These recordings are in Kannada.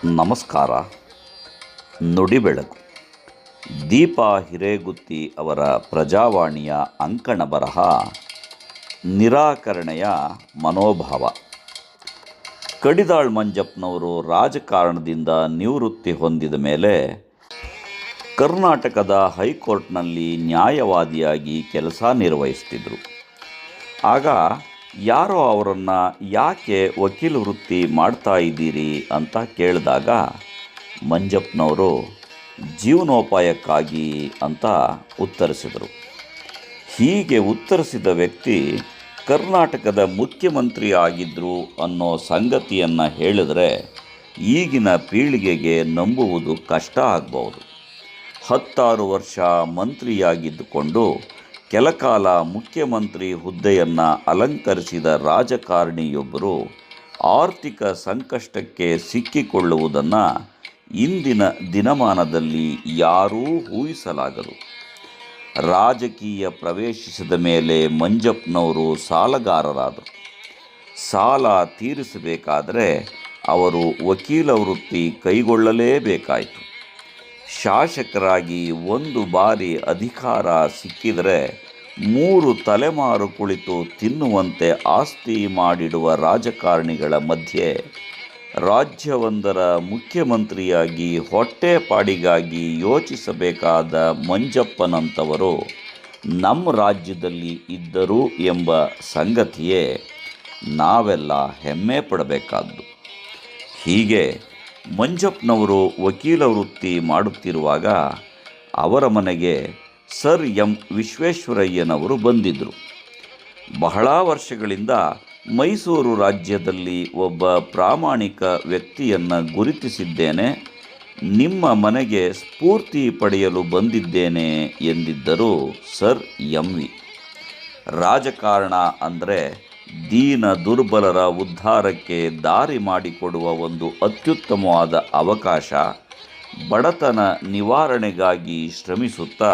ನಮಸ್ಕಾರ. ನುಡಿಬೆಳಕು ದೀಪಾ ಹಿರೇಗುತ್ತಿ ಅವರ ಪ್ರಜಾವಾಣಿಯ ಅಂಕಣ ಬರಹ ನಿರಾಕರಣೆಯ ಮನೋಭಾವ. ಕಡಿದಾಳ್ ಮಂಜಪ್ಪನವರು ರಾಜಕಾರಣದಿಂದ ನಿವೃತ್ತಿ ಹೊಂದಿದ ಮೇಲೆ ಕರ್ನಾಟಕದ ಹೈಕೋರ್ಟ್ನಲ್ಲಿ ನ್ಯಾಯವಾದಿಯಾಗಿ ಕೆಲಸ ನಿರ್ವಹಿಸ್ತಿದ್ರು. ಆಗ ಯಾರೋ ಅವರನ್ನು ಯಾಕೆ ವಕೀಲ ವೃತ್ತಿ ಮಾಡ್ತಾ ಇದ್ದೀರಿ ಅಂತ ಕೇಳಿದಾಗ ಮಂಜಪ್ಪನವರು ಜೀವನೋಪಾಯಕ್ಕಾಗಿ ಅಂತ ಉತ್ತರಿಸಿದರು. ಹೀಗೆ ಉತ್ತರಿಸಿದ ವ್ಯಕ್ತಿ ಕರ್ನಾಟಕದ ಮುಖ್ಯಮಂತ್ರಿ ಆಗಿದ್ದರು ಅನ್ನೋ ಸಂಗತಿಯನ್ನು ಹೇಳಿದರೆ ಈಗಿನ ಪೀಳಿಗೆಗೆ ನಂಬುವುದು ಕಷ್ಟ ಆಗ್ಬೋದು. 16 ವರ್ಷ ಮಂತ್ರಿಯಾಗಿದ್ದುಕೊಂಡು ಕೆಲಕಾಲ ಮುಖ್ಯಮಂತ್ರಿ ಹುದ್ದೆಯನ್ನು ಅಲಂಕರಿಸಿದ ರಾಜಕಾರಣಿಯೊಬ್ಬರು ಆರ್ಥಿಕ ಸಂಕಷ್ಟಕ್ಕೆ ಸಿಕ್ಕಿಕೊಳ್ಳುವುದನ್ನು ಇಂದಿನ ದಿನಮಾನದಲ್ಲಿ ಯಾರೂ ಊಹಿಸಲಾಗದು. ರಾಜಕೀಯ ಪ್ರವೇಶಿಸಿದ ಮೇಲೆ ಮಂಜಪ್ಪನವರು ಸಾಲಗಾರರಾದರು. ಸಾಲ ತೀರಿಸಬೇಕಾದರೆ ಅವರು ವಕೀಲ ವೃತ್ತಿ ಕೈಗೊಳ್ಳಲೇಬೇಕಾಯಿತು. ಶಾಸಕರಾಗಿ ಒಂದು ಬಾರಿ ಅಧಿಕಾರ ಸಿಕ್ಕಿದರೆ 3 ತಲೆಮಾರು ಕುಳಿತು ತಿನ್ನುವಂತೆ ಆಸ್ತಿ ಮಾಡಿಡುವ ರಾಜಕಾರಣಿಗಳ ಮಧ್ಯೆ ರಾಜ್ಯವೊಂದರ ಮುಖ್ಯಮಂತ್ರಿಯಾಗಿ ಹೊಟ್ಟೆಪಾಡಿಗಾಗಿ ಯೋಚಿಸಬೇಕಾದ ಮಂಜಪ್ಪನಂಥವರು ನಮ್ಮ ರಾಜ್ಯದಲ್ಲಿ ಇದ್ದರು ಎಂಬ ಸಂಗತಿಯೇ ನಾವೆಲ್ಲ ಹೆಮ್ಮೆ ಪಡಬೇಕಾದ್ದು. ಹೀಗೆ ಮಂಜಪ್ಪನವರು ವಕೀಲ ವೃತ್ತಿ ಮಾಡುತ್ತಿರುವಾಗ ಅವರ ಮನೆಗೆ ಸರ್ ಎಂ ವಿಶ್ವೇಶ್ವರಯ್ಯನವರು ಬಂದಿದ್ದರು. ಬಹಳ ವರ್ಷಗಳಿಂದ ಮೈಸೂರು ರಾಜ್ಯದಲ್ಲಿ ಒಬ್ಬ ಪ್ರಾಮಾಣಿಕ ವ್ಯಕ್ತಿಯನ್ನು ಗುರುತಿಸಿದ್ದೇನೆ, ನಿಮ್ಮ ಮನೆಗೆ ಸ್ಫೂರ್ತಿ ಪಡೆಯಲು ಬಂದಿದ್ದೇನೆ ಎಂದಿದ್ದರು ಸರ್ ಎಂ ವಿ. ರಾಜಕಾರಣ ಅಂದರೆ ದೀನ ದುರ್ಬಲರ ಉದ್ಧಾರಕ್ಕೆ ದಾರಿ ಮಾಡಿಕೊಡುವ ಒಂದು ಅತ್ಯುತ್ತಮವಾದ ಅವಕಾಶ. ಬಡತನ ನಿವಾರಣೆಗಾಗಿ ಶ್ರಮಿಸುತ್ತಾ,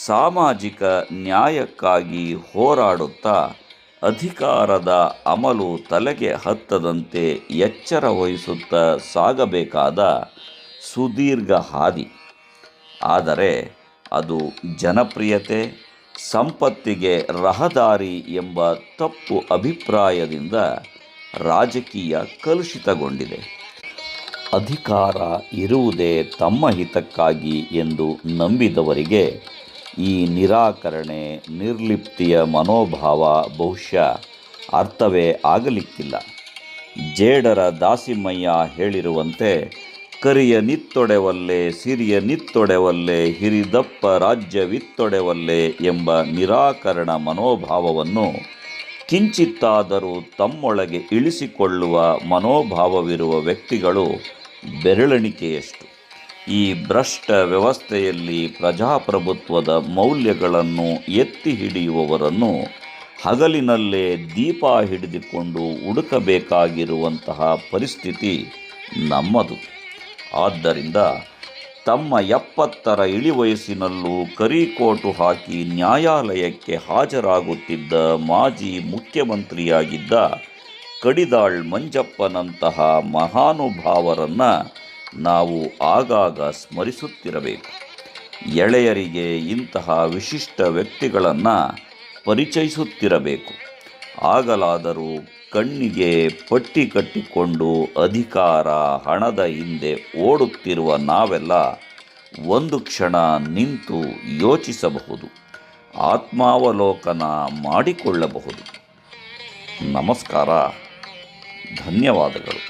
ಸಾಮಾಜಿಕ ನ್ಯಾಯಕ್ಕಾಗಿ ಹೋರಾಡುತ್ತಾ, ಅಧಿಕಾರದ ಅಮಲು ತಲೆಗೆ ಹತ್ತದಂತೆ ಎಚ್ಚರ ವಹಿಸುತ್ತಾ ಸಾಗಬೇಕಾದ ಸುದೀರ್ಘ ಹಾದಿ. ಆದರೆ ಅದು ಜನಪ್ರಿಯತೆ, ಸಂಪತ್ತಿಗೆ ರಹದಾರಿ ಎಂಬ ತಪ್ಪು ಅಭಿಪ್ರಾಯದಿಂದ ರಾಜಕೀಯ ಕಲುಷಿತಗೊಂಡಿದೆ. ಅಧಿಕಾರ ಇರುವುದೇ ತಮ್ಮ ಹಿತಕ್ಕಾಗಿ ಎಂದು ನಂಬಿದವರಿಗೆ ಈ ನಿರಾಕರಣೆ, ನಿರ್ಲಿಪ್ತಿಯ ಮನೋಭಾವ ಬಹುಶಃ ಅರ್ಥವೇ ಆಗಲಿಕ್ಕಿಲ್ಲ. ಜೇಡರ ದಾಸಿಮಯ್ಯ ಹೇಳಿರುವಂತೆ, ಕರಿಯ ನಿತ್ತೊಡೆವಲ್ಲೆ ಸಿರಿಯ ನಿತ್ತೊಡೆವಲ್ಲೆ ಹಿರಿದಪ್ಪ ರಾಜ್ಯವಿತ್ತೊಡೆವಲ್ಲೆ ಎಂಬ ನಿರಾಕರಣ ಮನೋಭಾವವನ್ನು ಕಿಂಚಿತ್ತಾದರೂ ತಮ್ಮೊಳಗೆ ಇಳಿಸಿಕೊಳ್ಳುವ ಮನೋಭಾವವಿರುವ ವ್ಯಕ್ತಿಗಳು ಬೆರಳೆಣಿಕೆಯಷ್ಟು. ಈ ಭ್ರಷ್ಟ ವ್ಯವಸ್ಥೆಯಲ್ಲಿ ಪ್ರಜಾಪ್ರಭುತ್ವದ ಮೌಲ್ಯಗಳನ್ನು ಎತ್ತಿ ಹಿಡಿಯುವವರನ್ನು ಹಗಲಿನಲ್ಲೇ ದೀಪ ಹಿಡಿದುಕೊಂಡು ಹುಡುಕಬೇಕಾಗಿರುವಂತಹ ಪರಿಸ್ಥಿತಿ ನಮ್ಮದು. ಆದ್ದರಿಂದ ತಮ್ಮ 70ರ ಇಳಿವಯಸ್ಸಿನಲ್ಲೂ ಕರಿಕೋಟು ಹಾಕಿ ನ್ಯಾಯಾಲಯಕ್ಕೆ ಹಾಜರಾಗುತ್ತಿದ್ದ ಮಾಜಿ ಮುಖ್ಯಮಂತ್ರಿಯಾಗಿದ್ದ ಕಡಿದಾಳ್ ಮಂಜಪ್ಪನಂತಹ ಮಹಾನುಭಾವರನ್ನು ನಾವು ಆಗಾಗ ಸ್ಮರಿಸುತ್ತಿರಬೇಕು. ಎಳೆಯರಿಗೆ ಇಂತಹ ವಿಶಿಷ್ಟ ವ್ಯಕ್ತಿಗಳನ್ನು ಪರಿಚಯಿಸುತ್ತಿರಬೇಕು. ಆಗಲಾದರೂ ಕಣ್ಣಿಗೆ ಪಟ್ಟಿ ಕಟ್ಟಿಕೊಂಡು ಅಧಿಕಾರ, ಹಣದ ಹಿಂದೆ ಓಡುತ್ತಿರುವ ನಾವೆಲ್ಲ ಒಂದು ಕ್ಷಣ ನಿಂತು ಯೋಚಿಸಬಹುದು, ಆತ್ಮಾವಲೋಕನ ಮಾಡಿಕೊಳ್ಳಬಹುದು. ನಮಸ್ಕಾರ. ಧನ್ಯವಾದಗಳು.